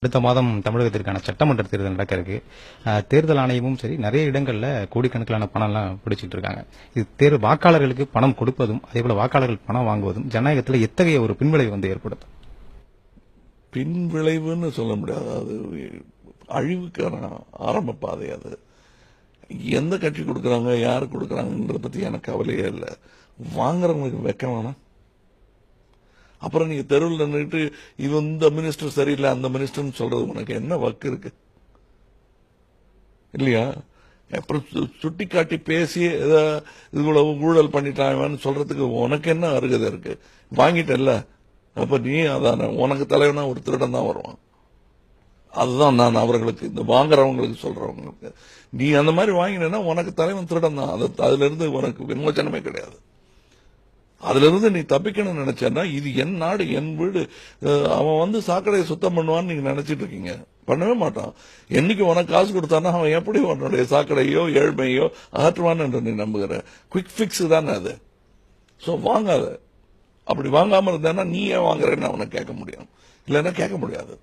அடுத்த மாதம் தமிழகத்திற்கான சட்டமன்ற தேர்தல் நடக்க இருக்கு. தேர்தல் ஆணையமும் சரி நிறைய இடங்கள்ல கோடிக்கணக்கிலான பணம்லாம் பிடிச்சிட்டு இருக்காங்க. இது வாக்காளர்களுக்கு பணம் கொடுப்பதும் அதேபோல வாக்காளர்கள் பணம் வாங்குவதும் ஜனநாயகத்தில் எத்தகைய ஒரு பின்விளைவு ஏற்படுத்தும்? பின்விளைவுன்னு சொல்ல முடியாது. அது அழிவுக்கான ஆரம்ப பாதை. அது எந்த கட்சி கொடுக்குறாங்க, யாரு கொடுக்குறாங்கன்றத பத்தி எனக்கு கவலையே இல்லை. வாங்குறவங்களுக்கு வெக்க வேணாம். அப்புறம் நீங்க தெருவில் நின்றுட்டு இந்த மினிஸ்டர் சரியில்லை அந்த மினிஸ்டர் சொல்றது உனக்கு என்ன வக்கு இருக்கு இல்லையா? அப்புறம் சுட்டி காட்டி பேசி இவ்வளவு ஊழல் பண்ணிட்டாங்கன்னு சொல்றதுக்கு உனக்கு என்ன அருகதை இருக்கு? வாங்கிட்டல்ல, அப்ப நீ அதான உனக்கு தலைவனா ஒரு திருடன் தான் வருவான். அதுதான் நான் அவர்களுக்கு இந்த வாங்குறவங்களுக்கு சொல்றவங்களுக்கு, நீ அந்த மாதிரி வாங்கினா உனக்கு தலைவன் திருடன் தான். அதுல இருந்து உனக்கு விமோச்சனமே கிடையாது. அதுல இருந்து நீ தப்பிக்கணும்னு நினைச்சேன்னா இது என் நாடு, என் வீடு, அவன் சாக்கடையை சுத்தம் பண்ணுவான்னு நீங்க நினைச்சிட்டு இருக்கீங்க. பண்ணவே மாட்டான். என்னைக்கு உனக்கு காசு கொடுத்தானா அவன் எப்படி உன்னுடைய சாக்கடையோ ஏழ்மையோ அகற்றுவான்னு என்று நீ நம்புகிற? குவிக் பிக்ஸ் தானே அது. சோ வாங்காத. அப்படி வாங்காம இருந்தானா நீ ஏன் வாங்குறேன்னு அவனை கேட்க முடியும், இல்லைன்னா கேட்க முடியாது.